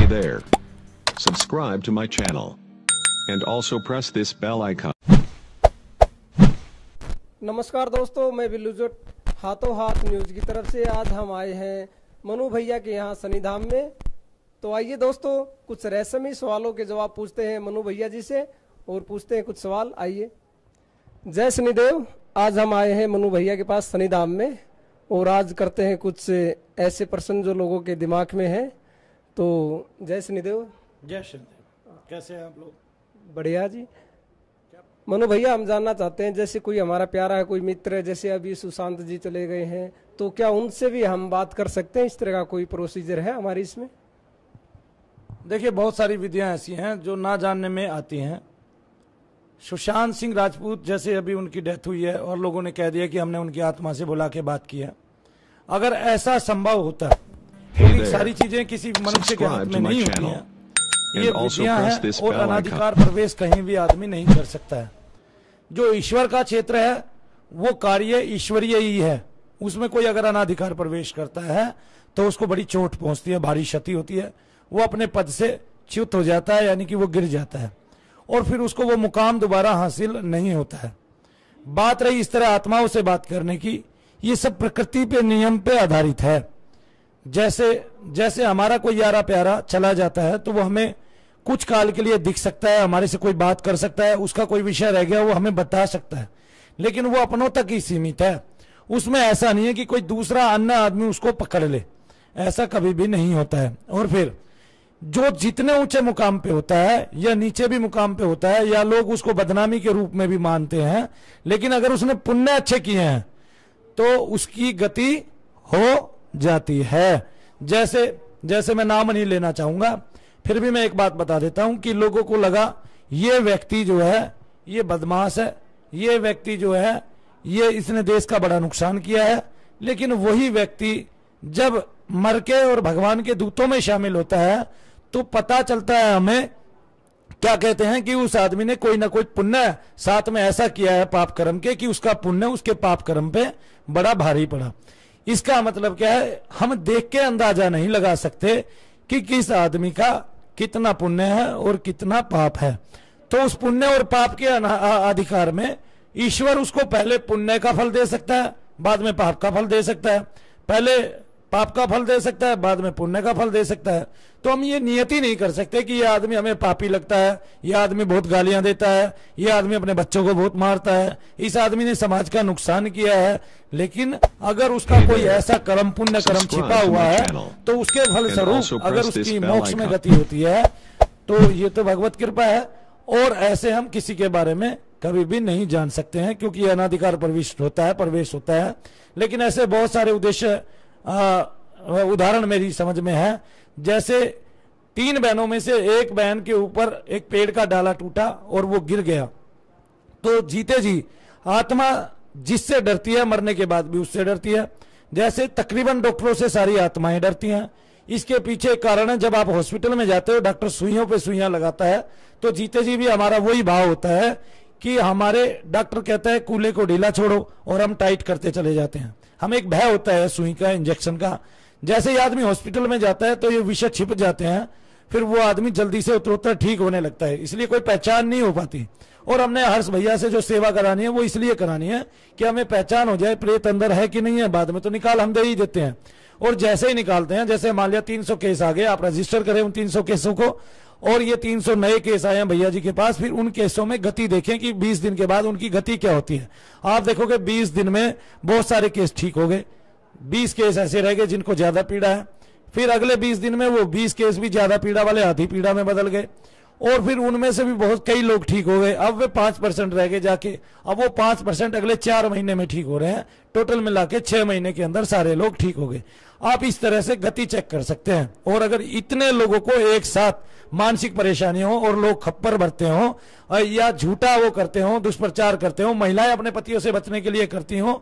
there. Subscribe to my channel. And also press this bell icon. नमस्कार दोस्तों, मैं बिल्लूजोट हाथों हाथ न्यूज की तरफ से आज हम आए हैं मनु भैया के यहाँ शनिधाम में। तो आइए दोस्तों, कुछ रहस्यमयी सवालों के जवाब पूछते हैं मनु भैया जी से और पूछते हैं कुछ सवाल। आइए। जय शनिदेव। आज हम आए हैं मनु भैया के पास शनिधाम में और आज करते हैं कुछ ऐसे प्रश्न जो लोगों के दिमाग में हैं। तो जय शनिदेव। जय शनिदेव। कैसे हैं आप लोग? बढ़िया जी। मनु भैया, हम जानना चाहते हैं, जैसे कोई हमारा प्यारा है, कोई मित्र है, जैसे अभी सुशांत जी चले गए हैं, तो क्या उनसे भी हम बात कर सकते हैं? इस तरह का कोई प्रोसीजर है हमारी इसमें? देखिए, बहुत सारी विधियां ऐसी हैं जो ना जानने में आती हैं। सुशांत सिंह राजपूत जैसे अभी उनकी डेथ हुई है और लोगों ने कह दिया कि हमने उनकी आत्मा से बुला के बात की है। अगर ऐसा संभव होता, क्योंकि सारी चीजें किसी मनुष्य के हाथ में नहीं होती हैं, ये विधियां हैं और अनाधिकार प्रवेश कहीं भी आदमी नहीं कर सकता है। जो ईश्वर का क्षेत्र है वो कार्य ईश्वरीय ही है, उसमें कोई अगर अनाधिकार प्रवेश करता है तो उसको बड़ी चोट पहुंचती है, भारी क्षति होती है, वो अपने पद से च्युत हो जाता है, यानी कि वो गिर जाता है और फिर उसको वो मुकाम दोबारा हासिल नहीं होता है। बात रही इस तरह आत्माओं से बात करने की, ये सब प्रकृति पे नियम पे आधारित है। जैसे हमारा कोई यारा प्यारा चला जाता है तो वो हमें कुछ काल के लिए दिख सकता है, हमारे से कोई बात कर सकता है, उसका कोई विषय रह गया वो हमें बता सकता है, लेकिन वो अपनों तक ही सीमित है। उसमें ऐसा नहीं है कि कोई दूसरा अन्य आदमी उसको पकड़ ले, ऐसा कभी भी नहीं होता है। और फिर जो जितने ऊंचे मुकाम पे होता है या नीचे भी मुकाम पे होता है, या लोग उसको बदनामी के रूप में भी मानते हैं, लेकिन अगर उसने पुण्य अच्छे किए हैं तो उसकी गति हो जाती है। जैसे मैं नाम नहीं लेना चाहूंगा, फिर भी मैं एक बात बता देता हूं कि लोगों को लगा ये व्यक्ति जो है ये बदमाश है, ये व्यक्ति जो है ये इसने देश का बड़ा नुकसान किया है, लेकिन वही व्यक्ति जब मर के और भगवान के दूतों में शामिल होता है तो पता चलता है हमें, क्या कहते हैं कि उस आदमी ने कोई ना कोई पुण्य साथ में ऐसा किया है पाप कर्म के कि उसका पुण्य उसके पाप कर्म पे बड़ा भारी पड़ा। इसका मतलब क्या है, हम देख के अंदाजा नहीं लगा सकते कि किस आदमी का कितना पुण्य है और कितना पाप है। तो उस पुण्य और पाप के अधिकार में ईश्वर उसको पहले पुण्य का फल दे सकता है, बाद में पाप का फल दे सकता है, पहले पाप का फल दे सकता है, बाद में पुण्य का फल दे सकता है। तो हम ये नियति नहीं कर सकते कि ये आदमी हमें पापी लगता है, ये आदमी बहुत गालियां देता है, ये आदमी अपने बच्चों को बहुत मारता है, इस आदमी ने समाज का नुकसान किया है। लेकिन अगर उसका कोई ऐसा कर्म पुण्य कर्म छिपा हुआ है तो उसके फल स्वरूप अगर उसकी मोक्ष में गति होती है तो ये तो भगवत कृपा है। और ऐसे हम किसी के बारे में कभी भी नहीं जान सकते हैं, क्योंकि ये अनाधिकार प्रवेश होता है। लेकिन ऐसे बहुत सारे उद्देश्य उदाहरण मेरी समझ में है। जैसे 3 बहनों में से एक बहन के ऊपर एक पेड़ का डाला टूटा और वो गिर गया, तो जीते जी आत्मा जिससे डरती है मरने के बाद भी उससे डरती है। जैसे तकरीबन डॉक्टरों से सारी आत्माएं डरती हैं। इसके पीछे कारण है, जब आप हॉस्पिटल में जाते हो डॉक्टर सुइयों पे सुइयां लगाता है तो जीते जी भी हमारा वही भाव होता है कि हमारे डॉक्टर कहता है कूल्हे को ढीला छोड़ो और हम टाइट करते चले जाते हैं। हमें एक भय होता है सुई का, इंजेक्शन का। जैसे ही आदमी हॉस्पिटल में जाता है तो ये विषय छिप जाते हैं, फिर वो आदमी जल्दी से उत्तरोत्तर ठीक होने लगता है, इसलिए कोई पहचान नहीं हो पाती। और हमने हर्ष भैया से जो सेवा करानी है वो इसलिए करानी है कि हमें पहचान हो जाए प्रेत अंदर है कि नहीं है। बाद में तो निकाल हम दे ही देते हैं, और जैसे ही निकालते हैं, जैसे मान लिया 300 केस आ गए, आप रजिस्टर करें उन 300 केसों को, और ये 300 नए केस आए हैं भैया जी के पास, फिर उन केसों में गति देखें कि 20 दिन के बाद उनकी गति क्या होती है। आप देखोगे 20 दिन में बहुत सारे केस ठीक हो गए, 20 केस ऐसे रह गए जिनको ज्यादा पीड़ा है, फिर अगले 20 दिन में वो 20 केस भी ज्यादा पीड़ा वाले आधी पीड़ा में बदल गए, और फिर उनमें से भी बहुत कई लोग ठीक हो गए। अब वे 5% रह गए जाके, अब वो 5% अगले 4 महीने में ठीक हो रहे हैं। टोटल मिला के 6 महीने के अंदर सारे लोग ठीक हो गए। आप इस तरह से गति चेक कर सकते हैं। और अगर इतने लोगों को एक साथ मानसिक परेशानी हो और लोग खप्पर भरते हो या झूठा वो करते हो, दुष्प्रचार करते हो, महिलाएं अपने पतियों से बचने के लिए करती हो,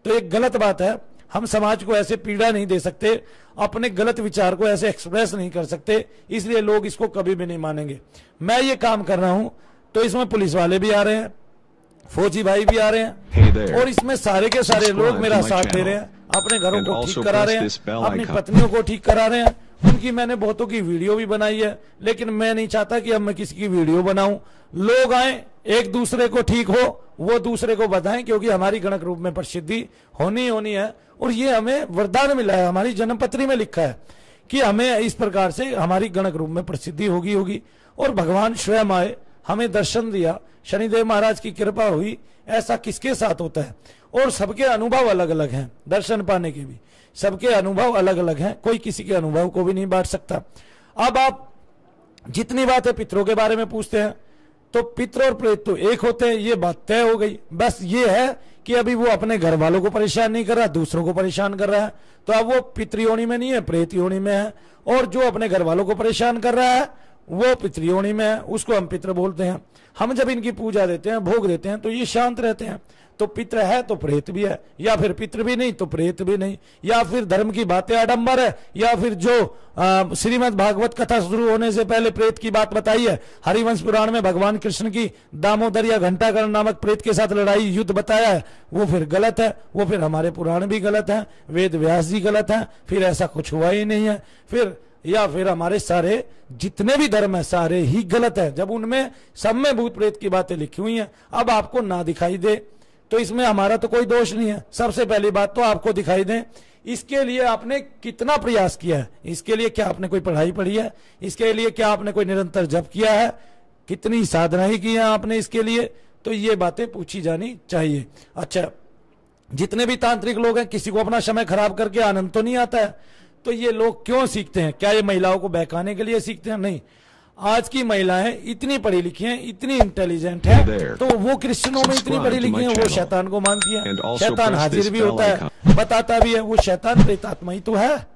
तो एक गलत बात है। हम समाज को ऐसे पीड़ा नहीं दे सकते, अपने गलत विचार को ऐसे एक्सप्रेस नहीं कर सकते, इसलिए लोग इसको कभी भी नहीं मानेंगे। मैं ये काम कर रहा हूं तो इसमें पुलिस वाले भी आ रहे हैं, फौजी भाई भी आ रहे हैं, और इसमें सारे के सारे लोग मेरा साथ दे रहे हैं, अपने घरों को ठीक करा रहे हैं, अपनी पत्नियों को ठीक करा रहे हैं, उनकी मैंने बहुतों की वीडियो भी बनाई है, लेकिन मैं नहीं चाहता कि अब मैं किसी की वीडियो बनाऊं। लोग आए, एक दूसरे को ठीक हो वो दूसरे को बताएं, क्योंकि हमारी गणक रूप में प्रसिद्धि होनी है। और ये हमें वरदान मिला है, हमारी जन्मपत्री में लिखा है कि हमें इस प्रकार से हमारी गणक रूप में प्रसिद्धि होगी। और भगवान स्वयं आए, हमें दर्शन दिया, शनिदेव महाराज की कृपा हुई। ऐसा किसके साथ होता है? और सबके अनुभव अलग अलग हैं, दर्शन पाने के भी सबके अनुभव अलग अलग हैं, कोई किसी के अनुभव को भी नहीं बांट सकता। अब आप जितनी बातें पितरों के बारे में पूछते हैं, तो पितर और प्रेत तो एक होते हैं, ये बात तय हो गई। बस ये है कि अभी वो अपने घर वालों को परेशान नहीं कर रहा, दूसरों को परेशान कर रहा है, तो अब वो पितृयोनि में नहीं है, प्रेत योनि में है। और जो अपने घर वालों को परेशान कर रहा है वो पितृयोनि में है, उसको हम पितर बोलते हैं। हम जब इनकी पूजा देते हैं, भोग देते हैं, तो ये शांत रहते हैं। तो पितर है तो प्रेत भी है, या फिर पितर भी नहीं तो प्रेत भी नहीं, या फिर धर्म की बातें आडंबर है, या फिर जो श्रीमद् भागवत कथा शुरू होने से पहले प्रेत की बात बताई है, हरिवंश पुराण में भगवान कृष्ण की दामोदर या घंटाकर्ण नामक प्रेत के साथ लड़ाई युद्ध बताया है, वो फिर गलत है। वो फिर हमारे पुराण भी गलत है, वेद व्यास जी गलत है, फिर ऐसा कुछ हुआ ही नहीं है। फिर हमारे सारे जितने भी धर्म है सारे ही गलत है, जब उनमें सब में भूत प्रेत की बातें लिखी हुई हैं। अब आपको ना दिखाई दे तो इसमें हमारा तो कोई दोष नहीं है। सबसे पहली बात तो आपको दिखाई दे, इसके लिए आपने कितना प्रयास किया है, इसके लिए क्या आपने कोई पढ़ाई पढ़ी है, इसके लिए क्या आपने कोई निरंतर जप किया है, कितनी साधना ही की है आपने इसके लिए, तो ये बातें पूछी जानी चाहिए। अच्छा, जितने भी तांत्रिक लोग हैं, किसी को अपना समय खराब करके आनंद तो नहीं आता है, तो ये लोग क्यों सीखते हैं? क्या ये महिलाओं को बहकाने के लिए सीखते हैं? नहीं। आज की महिलाएं इतनी पढ़ी लिखी हैं, इतनी इंटेलिजेंट है, तो वो क्रिश्चियनों में इतनी पढ़ी लिखी हैं, वो शैतान को मानती है। शैतान हाजिर भी होता है, बताता भी है, वो शैतान प्रेतात्मा ही तो है,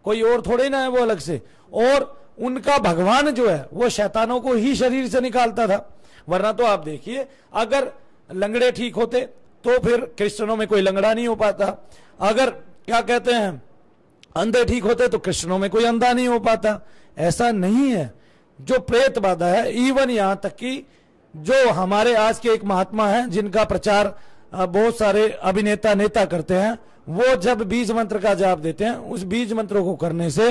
कोई और थोड़े ना है वो अलग से। और उनका भगवान जो है वो शैतानों को ही शरीर से निकालता था। वरना तो आप देखिए, अगर लंगड़े ठीक होते तो फिर क्रिश्चियनों में कोई लंगड़ा नहीं हो पाता, अगर क्या कहते हैं अंधे ठीक होते तो क्रिश्चियनों में कोई अंधा नहीं हो पाता। ऐसा नहीं है। जो प्रेत बाधा है, इवन यहां तक कि जो हमारे आज के एक महात्मा हैं जिनका प्रचार बहुत सारे अभिनेता नेता करते हैं, वो जब बीज मंत्र का जाप देते हैं, उस बीज मंत्रों को करने से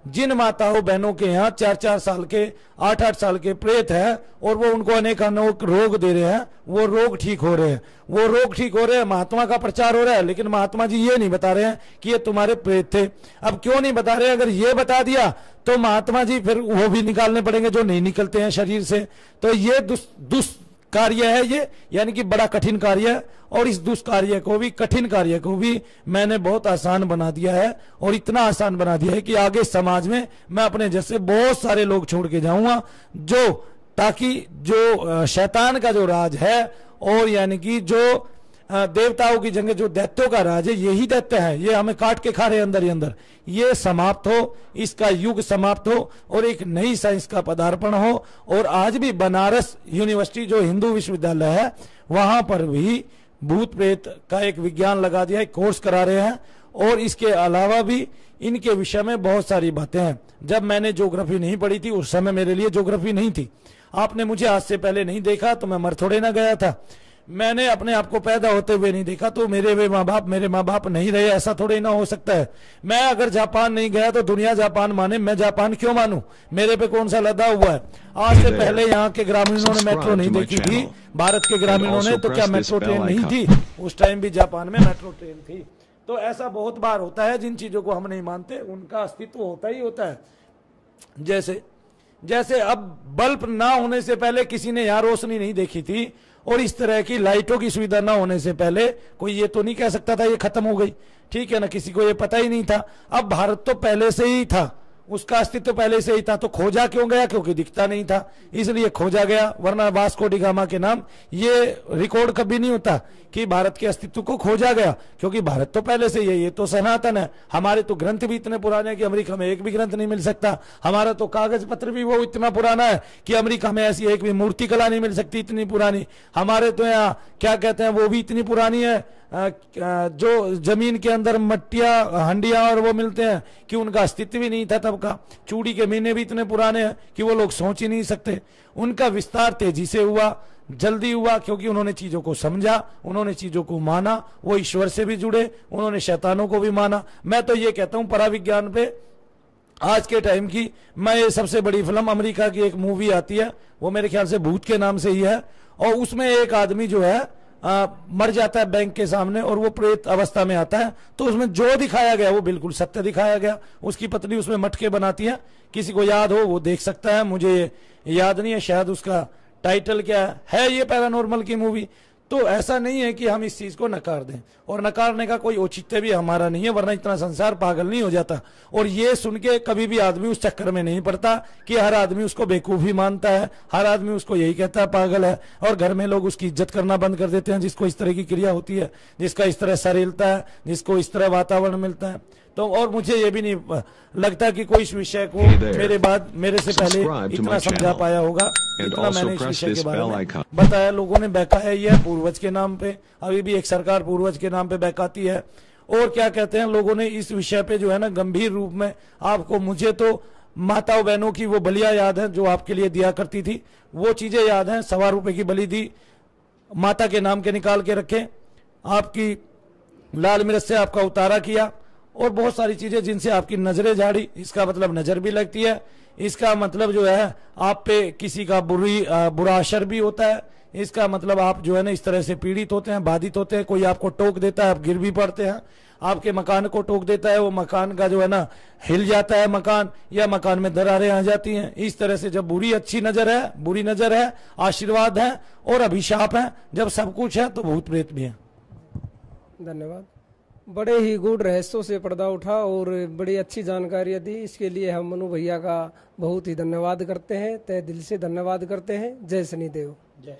जिन माताओं बहनों के यहाँ 4-4 साल के 8-8 साल के प्रेत है और वो उनको अनेक रोग दे रहे हैं, वो रोग ठीक हो रहे हैं, वो रोग ठीक हो रहे हैं, महात्मा का प्रचार हो रहा है। लेकिन महात्मा जी ये नहीं बता रहे हैं कि ये तुम्हारे प्रेत थे। अब क्यों नहीं बता रहे? अगर ये बता दिया तो महात्मा जी फिर वो भी निकालने पड़ेंगे जो नहीं निकलते हैं शरीर से। तो ये दुष्कार्य है ये, यानी कि बड़ा कठिन कार्य है। और इस दुष्कार्य को भी, कठिन कार्य को भी मैंने बहुत आसान बना दिया है, और इतना आसान बना दिया है कि आगे समाज में मैं अपने जैसे बहुत सारे लोग छोड़ के जाऊंगा, जो ताकि जो शैतान का जो राज है, और यानी कि जो देवताओं की जगह जो दैत्यों का राज है, यही दैत्य है, ये हमें काट के खा रहे अंदर ही अंदर, ये समाप्त हो, इसका युग समाप्त हो और एक नई साइंस का पदार्पण हो। और आज भी बनारस यूनिवर्सिटी जो हिंदू विश्वविद्यालय है, वहां पर भी भूत प्रेत का एक विज्ञान लगा दिया है, कोर्स करा रहे हैं। और इसके अलावा भी इनके विषय में बहुत सारी बातें हैं। जब मैंने ज्योग्राफी नहीं पढ़ी थी, उस समय मेरे लिए ज्योग्राफी नहीं थी। आपने मुझे आज से पहले नहीं देखा तो मैं मर थोड़े ना गया था। मैंने अपने आप को पैदा होते हुए नहीं देखा तो मेरे माँ बाप नहीं रहे, ऐसा थोड़े ना हो सकता है। मैं अगर जापान नहीं गया तो दुनिया जापान माने, मैं जापान क्यों मानूं? मेरे पे कौन सा लदा हुआ है? आज से पहले यहाँ के ग्रामीणों ने मेट्रो नहीं देखी थी, भारत के ग्रामीणों ने, तो क्या मेट्रो ट्रेन नहीं थी? उस टाइम भी जापान में मेट्रो ट्रेन थी। तो ऐसा बहुत बार होता है, जिन चीजों को हम नहीं मानते उनका अस्तित्व होता ही होता है। जैसे अब बल्ब ना होने से पहले किसी ने यहाँ रोशनी नहीं देखी थी, और इस तरह की लाइटों की सुविधा ना होने से पहले कोई ये तो नहीं कह सकता था ये खत्म हो गई, ठीक है ना, किसी को ये पता ही नहीं था। अब भारत तो पहले से ही था, उसका अस्तित्व पहले से ही था, तो खोजा क्यों गया? क्योंकि दिखता नहीं था, इसलिए खोजा गया। वरना वास्को डी गामा के नाम ये रिकॉर्ड कभी नहीं होता कि भारत के अस्तित्व को खोजा गया, क्योंकि भारत तो पहले से ये तो सनातन है। हमारे तो ग्रंथ भी इतने पुराने हैं कि अमेरिका में एक भी ग्रंथ नहीं मिल सकता। हमारा तो कागज पत्र भी वो इतना पुराना है कि अमेरिका में ऐसी एक भी मूर्ति कला नहीं मिल सकती, इतनी पुरानी। हमारे तो यहाँ क्या कहते हैं, वो भी इतनी पुरानी है, जो जमीन के अंदर मट्टियां हंडियां और वो मिलते हैं कि उनका अस्तित्व भी नहीं था तब का। चूड़ी के महीने भी इतने पुराने हैं कि वो लोग सोच ही नहीं सकते। उनका विस्तार तेजी से हुआ, जल्दी हुआ, क्योंकि उन्होंने चीजों को समझा, उन्होंने चीजों को माना, वो ईश्वर से भी जुड़े, उन्होंने शैतानों को भी माना। मैं तो ये कहता हूं पराविज्ञान पे आज के टाइम की। मैं ये सबसे बड़ी फिल्म अमेरिका की एक मूवी आती है, वो मेरे ख्याल से भूत के नाम से ही है, और उसमें एक आदमी जो है मर जाता है बैंक के सामने और वो प्रेत अवस्था में आता है, तो उसमें जो दिखाया गया वो बिल्कुल सत्य दिखाया गया। उसकी पत्नी उसमें मटके बनाती है, किसी को याद हो वो देख सकता है, मुझे याद नहीं है शायद उसका टाइटल क्या है, ये पैरानॉर्मल की मूवी। तो ऐसा नहीं है कि हम इस चीज को नकार दें, और नकारने का कोई औचित्य भी हमारा नहीं है, वरना इतना संसार पागल नहीं हो जाता। और ये सुन के कभी भी आदमी उस चक्कर में नहीं पड़ता कि हर आदमी उसको बेवकूफ ही मानता है, हर आदमी उसको यही कहता है पागल है, और घर में लोग उसकी इज्जत करना बंद कर देते हैं जिसको इस तरह की क्रिया होती है, जिसका इस तरह सर हिलता है, जिसको इस तरह वातावरण मिलता है। तो और मुझे ये भी नहीं लगता कि कोई इस विषय को मेरे बाद मेरे से पहले इतना समझा पाया होगा जितना मैंने इस विषय के बारे में बताया। लोगों ने बहकाया ही है पूर्वज के नाम पे, अभी भी एक सरकार पूर्वज के नाम पे बहकाती है। और क्या कहते हैं, लोगों ने इस विषय पे जो है ना गंभीर रूप में आपको, मुझे तो माताओं बहनों की वो बलियां याद है जो आपके लिए दिया करती थी, वो चीजें याद हैं। 1.25 रुपए की बलि दी, माता के नाम के निकाल के रखे, आपकी लाल मिर्च से आपका उतारा किया, और बहुत सारी चीजें जिनसे आपकी नजरें झाड़ी। इसका मतलब नजर भी लगती है, इसका मतलब जो है आप पे किसी का बुरा असर भी होता है, इसका मतलब आप जो है ना इस तरह से पीड़ित होते हैं, बाधित होते हैं। कोई आपको टोक देता है, आप गिर भी पड़ते हैं, आपके मकान को टोक देता है, वो मकान का जो है ना हिल जाता है मकान, या मकान में दरारें आ जाती हैं। इस तरह से जब अच्छी नजर है, बुरी नजर है, आशीर्वाद है और अभिशाप है, जब सब कुछ है तो भूत प्रेत भी है। धन्यवाद। बड़े ही गूढ़ रहस्यों से पर्दा उठा और बड़ी अच्छी जानकारियाँ दी, इसके लिए हम मनु भैया का बहुत ही धन्यवाद करते हैं, तहे दिल से धन्यवाद करते हैं। जय शनिदेव। जय